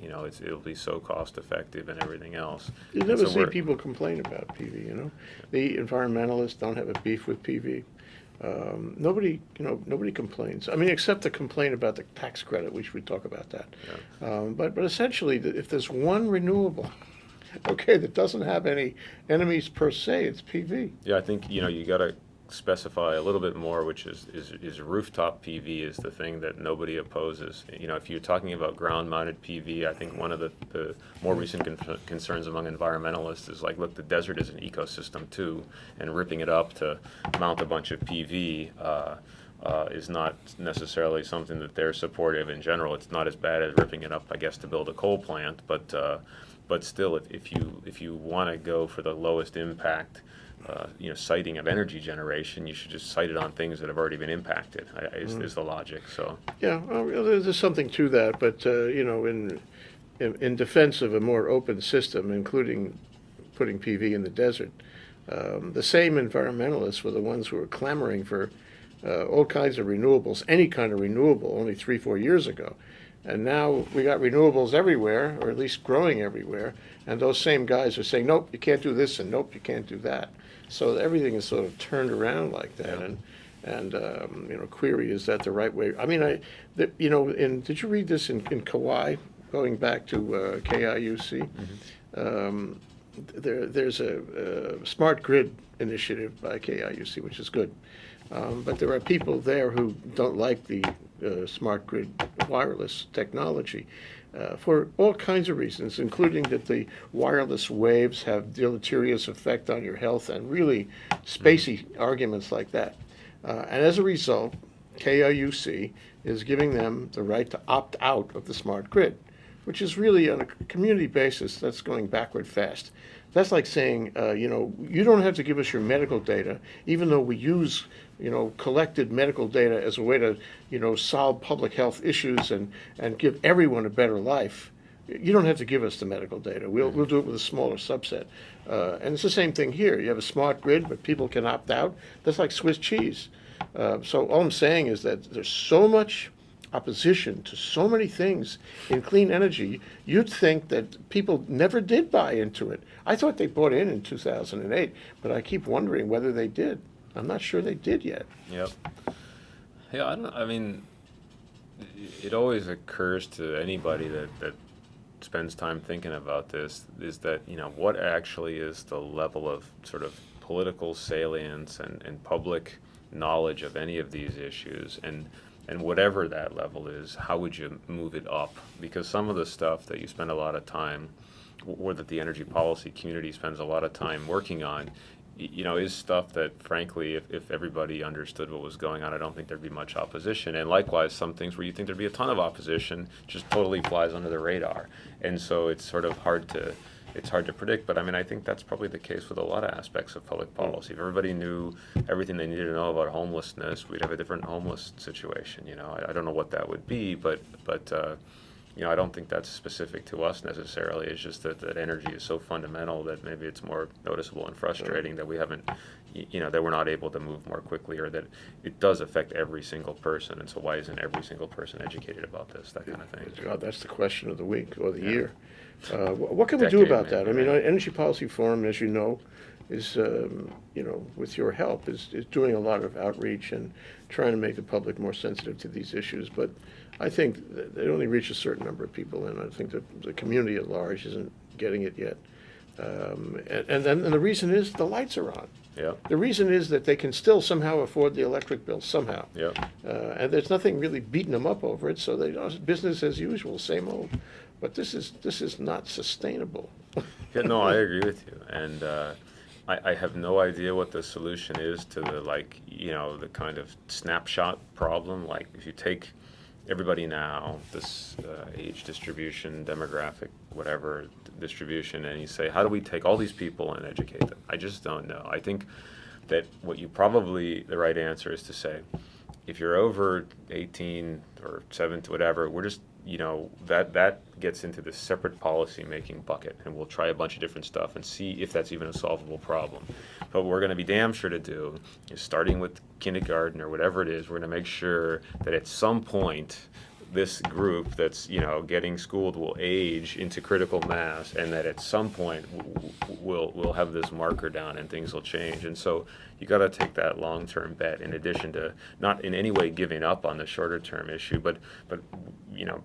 It'll be so cost effective and everything else. You And never so see people complain about PV. The environmentalists don't have a beef with PV. Nobody complains. I mean, except to complain about the tax credit, which we talk about that. Yeah. But essentially, if there's one renewable, okay, that doesn't have any enemies per se, it's PV. Yeah, I think you got to specify a little bit more, which is rooftop PV is the thing that nobody opposes. You know, if you're talking about ground-mounted PV, I think one of the more recent concerns among environmentalists is like, look, the desert is an ecosystem too, and ripping it up to mount a bunch of PV is not necessarily something that they're supportive in general. It's not as bad as ripping it up, I guess, to build a coal plant, but still, if you want to go for the lowest impact, siting of energy generation, you should just site it on things that have already been impacted. Is the logic? So Yeah, well, there's something to that, but in defense of a more open system, including putting PV in the desert, the same environmentalists were the ones who were clamoring for all kinds of renewables, any kind of renewable, only 3-4 years ago. And now we got renewables everywhere, or at least growing everywhere, and those same guys are saying, nope, you can't do this, and nope, you can't do that. So everything is sort of turned around like that, Yeah. and query, is that the right way? I mean, did you read this in Kauai, going back to KIUC? Mm-hmm. There's a smart grid initiative by KIUC, which is good. But there are people there who don't like the smart grid wireless technology for all kinds of reasons, including that the wireless waves have deleterious effect on your health and really spacey arguments like that. And as a result, KIUC is giving them the right to opt out of the smart grid, which is really, on a community basis, that's going backward fast. That's like saying, you don't have to give us your medical data, even though we use, collected medical data as a way to, solve public health issues and give everyone a better life. You don't have to give us the medical data. We'll do it with a smaller subset. And it's the same thing here. You have a smart grid, but people can opt out. That's like Swiss cheese. So all I'm saying is that there's so much opposition to so many things in clean energy. You'd think that people never did buy into it. I thought they bought in 2008, but I keep wondering whether they did. I'm not sure they did yet. Yep. Yeah, I mean, it always occurs to anybody that spends time thinking about this, is that, what actually is the level of sort of political salience and public knowledge of any of these issues, and whatever that level is, how would you move it up? Because some of the stuff that you spend a lot of time, or that the energy policy community spends a lot of time working on, is stuff that, frankly, if everybody understood what was going on, I don't think there'd be much opposition. And likewise, some things where you think there'd be a ton of opposition just totally flies under the radar. And so it's sort of hard to predict, but I mean, I think that's probably the case with a lot of aspects of public policy. If everybody knew everything they needed to know about homelessness, we'd have a different homeless situation. I don't know what that would be, but I don't think that's specific to us necessarily. It's just that energy is so fundamental that maybe it's more noticeable and frustrating that we haven't, that we're not able to move more quickly, or that it does affect every single person. And so why isn't every single person educated about this, that kind of thing? God, that's the question of the week or the year. What can we do about that? I mean, Energy Policy Forum, as you know, is, with your help, is doing a lot of outreach and trying to make the public more sensitive to these issues. But I think that they only reach a certain number of people, and I think that the community at large isn't getting it yet. And the reason is the lights are on. Yeah. The reason is that they can still somehow afford the electric bill, somehow. Yeah. And there's nothing really beating them up over it, so business as usual, same old. But this is not sustainable. Yeah, no, I agree with you, and I have no idea what the solution is to the kind of snapshot problem. Like, if you take everybody now, this age distribution, demographic, whatever distribution, and you say, how do we take all these people and educate them? I just don't know. I think that the right answer is to say, if you're over 18 or 17, whatever, we're just, that gets into this separate policy making bucket, and we'll try a bunch of different stuff and see if that's even a solvable problem. But what we're going to be damn sure to do is, starting with kindergarten or whatever it is, we're going to make sure that at some point this group that's getting schooled will age into critical mass, and that at some point we'll have this marker down and things will change. And so you got to take that long-term bet, in addition to not in any way giving up on the shorter-term issue, but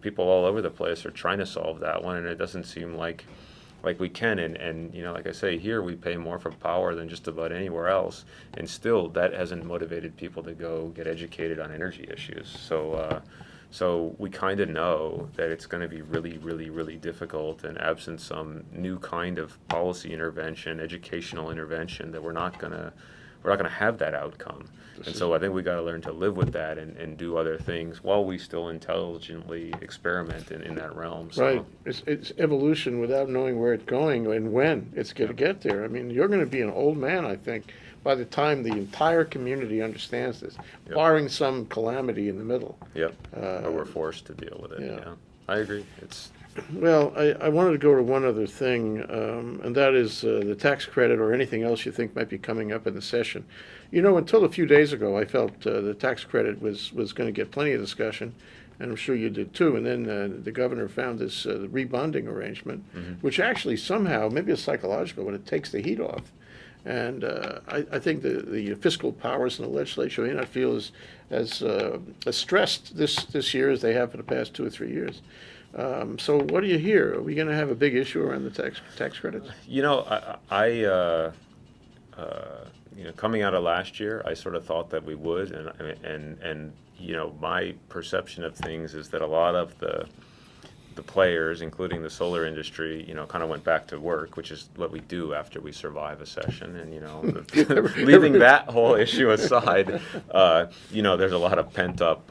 people all over the place are trying to solve that one, and it doesn't seem like like we can. And like I say, here we pay more for power than just about anywhere else, and still that hasn't motivated people to go get educated on energy issues. So we kind of know that it's going to be really, really, really difficult, and absent some new kind of policy intervention, educational intervention, that we're not going to have that outcome. And so I think we got to learn to live with that and do other things while we still intelligently experiment in that realm. So. Right. It's evolution without knowing where it's going and when it's going to get there. I mean, you're going to be an old man, I think, by the time the entire community understands this, barring some calamity in the middle. Yep. Or we're forced to deal with it. Yeah. I agree. Well, I wanted to go to one other thing, and that is the tax credit or anything else you think might be coming up in the session. Until a few days ago, I felt the tax credit was going to get plenty of discussion, and I'm sure you did too. And then the governor found this rebonding arrangement, which actually somehow, maybe it's psychological, but it takes the heat off. And I think the fiscal powers in the legislature may not feel as stressed this year as they have for the past 2 or 3 years. So what do you hear? Are we going to have a big issue around the tax credits? Coming out of last year, I sort of thought that we would, and my perception of things is that a lot of the players, including the solar industry, kind of went back to work, which is what we do after we survive a session. And leaving that whole issue aside, there's a lot of pent up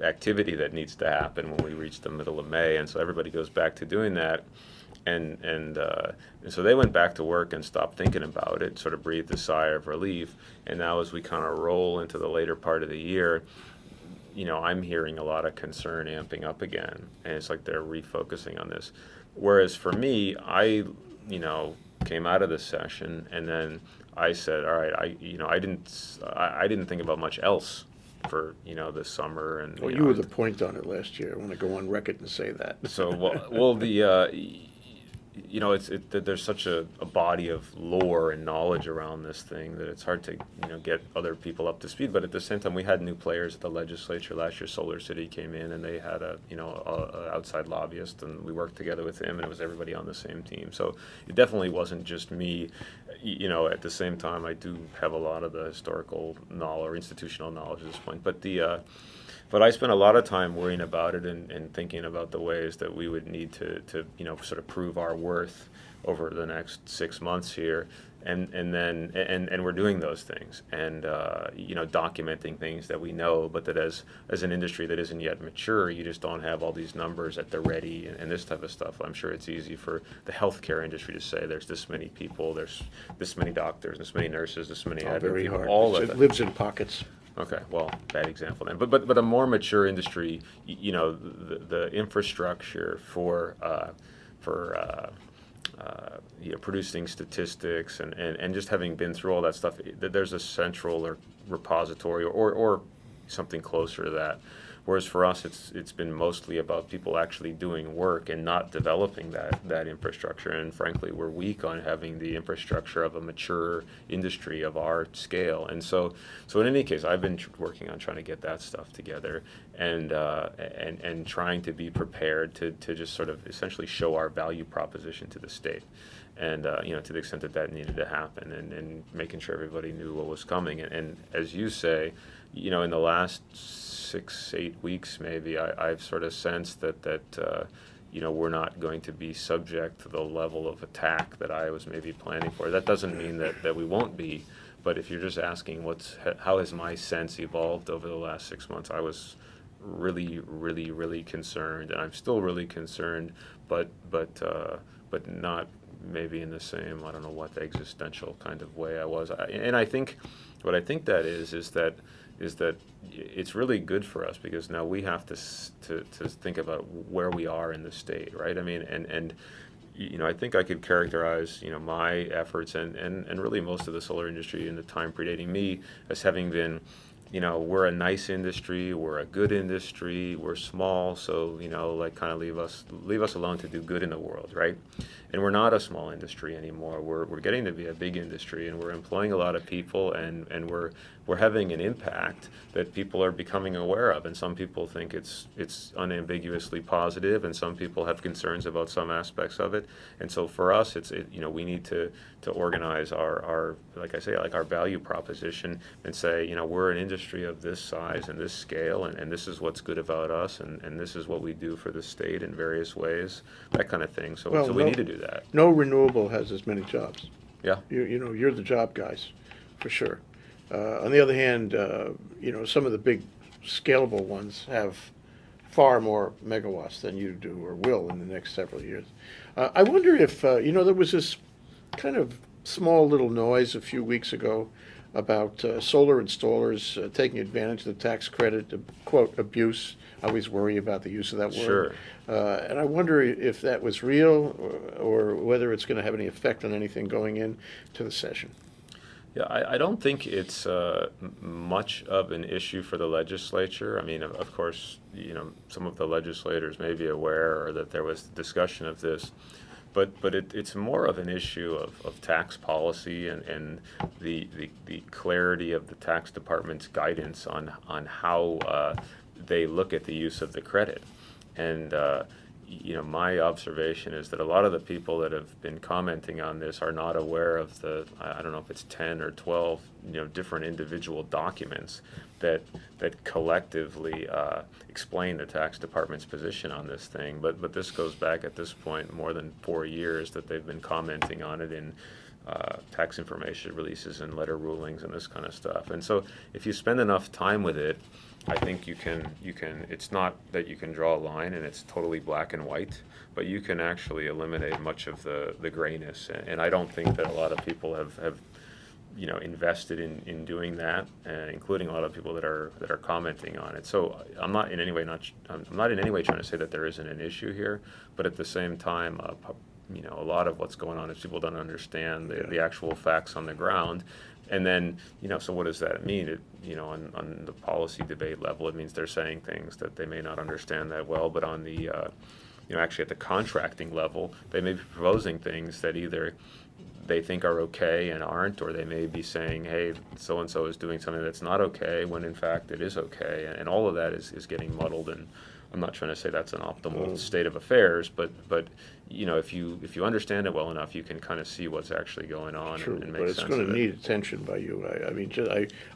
activity that needs to happen when we reach the middle of May, and so everybody goes back to doing that. And so they went back to work and stopped thinking about it, sort of breathed a sigh of relief. And now as we kind of roll into the later part of the year, I'm hearing a lot of concern amping up again, and it's like they're refocusing on this. Whereas for me, I came out of this session, and then I said, all right, I didn't think about much else for this summer. And well, you were the point on it last year. I want to go on record and say that. So there's such a body of lore and knowledge around this thing that it's hard to get other people up to speed. But at the same time, we had new players at the legislature last year. Solar City came in, and they had a outside lobbyist, and we worked together with him, and it was everybody on the same team. So it definitely wasn't just me. At the same time, I do have a lot of the historical knowledge or institutional knowledge at this point. But I spent a lot of time worrying about it and thinking about the ways that we would need to sort of prove our worth over the next 6 months here, and we're doing those things, and documenting things that we know, but that as an industry that isn't yet mature, you just don't have all these numbers at the ready and this type of stuff. I'm sure it's easy for the healthcare industry to say there's this many people, there's this many doctors, this many nurses, this many very people, hard. all of it lives in pockets. Okay, well, bad example then. But a more mature industry, the infrastructure for producing statistics and just having been through all that stuff, there's a central or repository or something closer to that. Whereas for us, it's been mostly about people actually doing work and not developing that infrastructure. And frankly, we're weak on having the infrastructure of a mature industry of our scale. And so in any case, I've been working on trying to get that stuff together and trying to be prepared to just sort of essentially show our value proposition to the state. And to the extent that needed to happen, and making sure everybody knew what was coming. And as you say, in the last 6-8 weeks, maybe I've sort of sensed that we're not going to be subject to the level of attack that I was maybe planning for. That doesn't mean that we won't be, but if you're just asking how has my sense evolved over the last 6 months, I was really, really, really concerned, and I'm still really concerned, but not maybe in the same, I don't know what, existential kind of way I was. And I think what I think that is that it's really good for us, because now we have to think about where we are in the state, right? I mean, and I think I could characterize my efforts and really most of the solar industry in the time predating me as having been, we're a nice industry, we're a good industry, we're small, so kind of leave us alone to do good in the world, right? And we're not a small industry anymore. We're getting to be a big industry, and we're employing a lot of people, and we're having an impact that people are becoming aware of. And some people think it's unambiguously positive, and some people have concerns about some aspects of it. And so for us, we need to organize our like I say, like our value proposition, and say, we're an industry of this size and this scale, and this is what's good about us, and this is what we do for the state in various ways, that kind of thing. So, Well, so we need to do that. No renewable has as many jobs. Yeah. You're the job guys, for sure. On the other hand, some of the big scalable ones have far more megawatts than you do or will in the next several years. I wonder if, there was this kind of small little noise a few weeks ago about solar installers taking advantage of the tax credit, quote, abuse. I always worry about the use of that word. Sure. And I wonder if that was real or whether it's going to have any effect on anything going into the session. Yeah, I don't think it's much of an issue for the legislature. I mean, of course, some of the legislators may be aware or that there was discussion of this, but it's more of an issue of tax policy and the clarity of the tax department's guidance on how they look at the use of the credit. And my observation is that a lot of the people that have been commenting on this are not aware of I don't know if it's 10 or 12, different individual documents that collectively explain the tax department's position on this thing. But this goes back at this point more than 4 years that they've been commenting on it in tax information releases and letter rulings and this kind of stuff. And so if you spend enough time with it, I think you can, it's not that you can draw a line and it's totally black and white, but you can actually eliminate much of the grayness. And I don't think that a lot of people have invested in doing that, including a lot of people that are commenting on it. So I'm not in any way trying to say that there isn't an issue here, but at the same time, a lot of what's going on is people don't understand the actual facts on the ground. And then, so what does that mean? On the policy debate level, it means they're saying things that they may not understand that well, but on the, actually at the contracting level, they may be proposing things that either they think are okay and aren't, or they may be saying, hey, so-and-so is doing something that's not okay, when in fact it is okay. And all of that is getting muddled, and I'm not trying to say that's an optimal state of affairs, but if you understand it well enough, you can kind of see what's actually going on. True, and make but it's sense going of to it. need attention by you.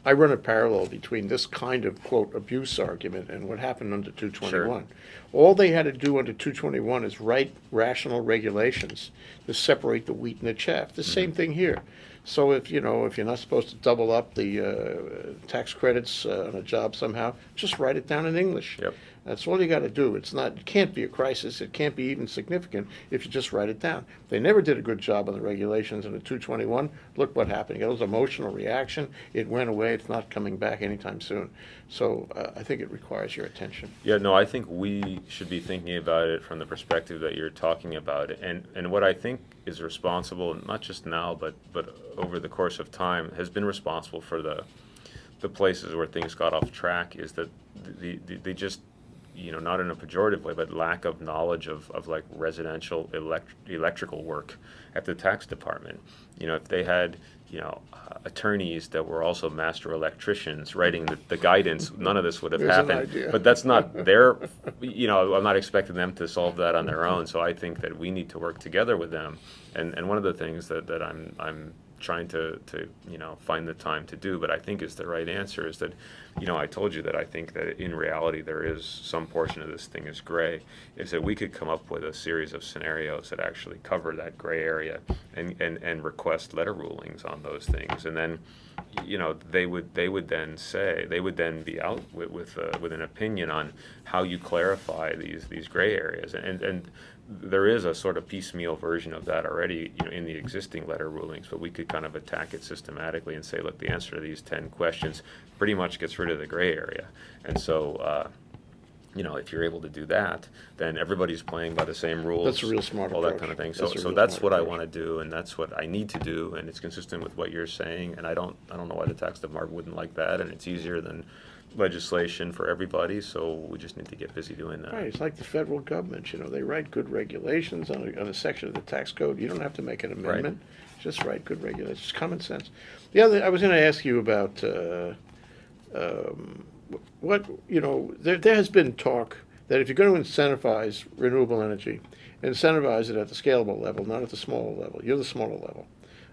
I run a parallel between this kind of, quote, abuse argument and what happened under 221. Sure. All they had to do under 221 is write rational regulations to separate the wheat and the chaff. The same thing here. So if you're not supposed to double up the tax credits on a job somehow, just write it down in English. Yep. That's all you got to do. It can't be a crisis. It can't be even significant if you just write it down. They never did a good job on the regulations in the 221. Look what happened. It was an emotional reaction. It went away. It's not coming back anytime soon. So I think it requires your attention. Yeah, no, I think we should be thinking about it from the perspective that you're talking about it. And what I think is responsible, not just now, but over the course of time, has been responsible for the places where things got off track is that they just, not in a pejorative way, but lack of knowledge of like residential electrical work at the tax department. If they had, attorneys that were also master electricians writing the guidance, none of this would have There's an happened. idea. But that's not their, I'm not expecting them to solve that on their own. So I think that we need to work together with them. And one of the things that I'm trying to find the time to do, but I think is the right answer, is that, I told you that I think that in reality there is some portion of this thing is gray, is that we could come up with a series of scenarios that actually cover that gray area and request letter rulings on those things. And then, they would then be out with an opinion on how you clarify these gray areas. And there is a sort of piecemeal version of that already, in the existing letter rulings, but we could kind of attack it systematically and say, look, the answer to these 10 questions pretty much gets rid of the gray area. And so, if you're able to do that, then everybody's playing by the same rules. That's a real smart all approach. that kind of thing. That's a So real that's smart what I approach. want to do, and that's what I need to do, and it's consistent with what you're saying. And I don't know why the tax department wouldn't like that, and it's easier than legislation for everybody. So we just need to get busy doing that. Right, it's like the federal government, they write good regulations on a section of the tax code. You don't have to make an amendment, just write good regulations. It's common sense. The other, I was going to ask you about there has been talk that if you're going to incentivize renewable energy, incentivize it at the scalable level, not at the smaller level. You're the smaller level.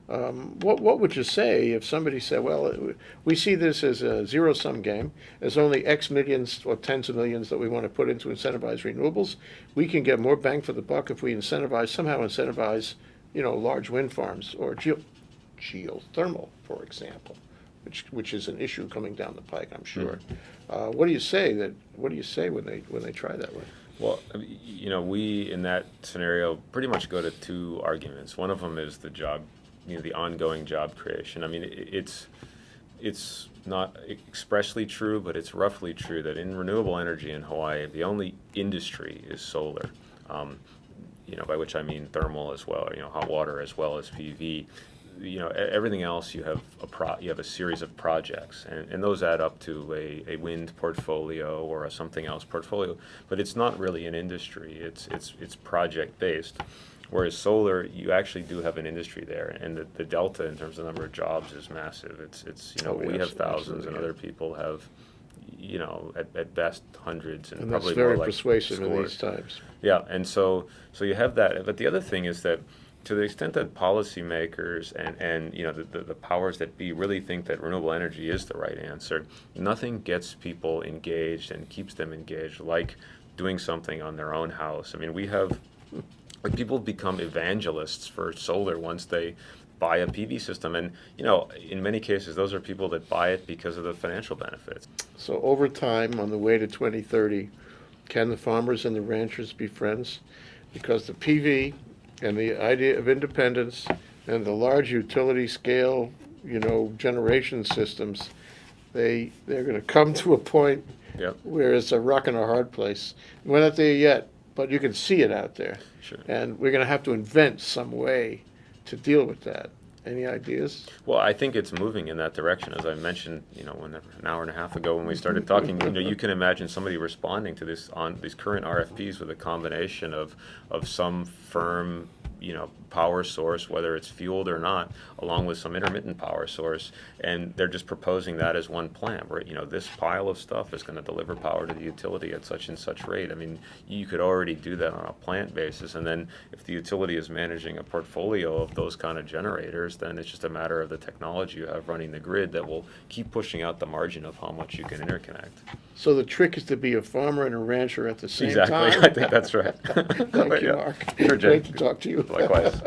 What would you say if somebody said, well, we see this as a zero-sum game. There's only X millions or tens of millions that we want to put into incentivize renewables. We can get more bang for the buck if we somehow incentivize, large wind farms or geothermal, for example, which is an issue coming down the pike, I'm sure. What do you say when they try that way? Well, we in that scenario pretty much go to two arguments. One of them is the job, the ongoing job creation. I mean, it's not expressly true, but it's roughly true that in renewable energy in Hawaii, the only industry is solar. By which I mean thermal as well, hot water as well as PV. Everything else you have a series of projects, and those add up to a wind portfolio or a something else portfolio. But it's not really an industry. It's project based. Whereas solar, you actually do have an industry there, and the delta in terms of number of jobs is massive. We have thousands, and other people have, at best hundreds, and probably that's very more like persuasive in scores. these times. Yeah, and so you have that. But the other thing is that to the extent that policymakers and the powers that be really think that renewable energy is the right answer, nothing gets people engaged and keeps them engaged like doing something on their own house. I mean, people become evangelists for solar once they buy a PV system, and in many cases those are people that buy it because of the financial benefits. So over time, on the way to 2030, can the farmers and the ranchers be friends? Because the PV and the idea of independence and the large utility scale, generation systems, they're going to come to a point where it's a rock and a hard place. We're not there yet, but you can see it out there. Sure. And we're going to have to invent some way to deal with that. Any ideas? Well, I think it's moving in that direction. As I mentioned, an hour and a half ago when we started talking, you can imagine somebody responding to this on these current RFPs with a combination of some firm, power source, whether it's fueled or not, along with some intermittent power source, and they're just proposing that as one plant where this pile of stuff is going to deliver power to the utility at such and such rate. I mean, you could already do that on a plant basis, and then if the utility is managing a portfolio of those kind of generators, then it's just a matter of the technology you have running the grid that will keep pushing out the margin of how much you can interconnect. So the trick is to be a farmer and a rancher at the same Exactly. time. I think that's right. Thank you, Mark. Sure, Jay. Great to talk to you. Likewise.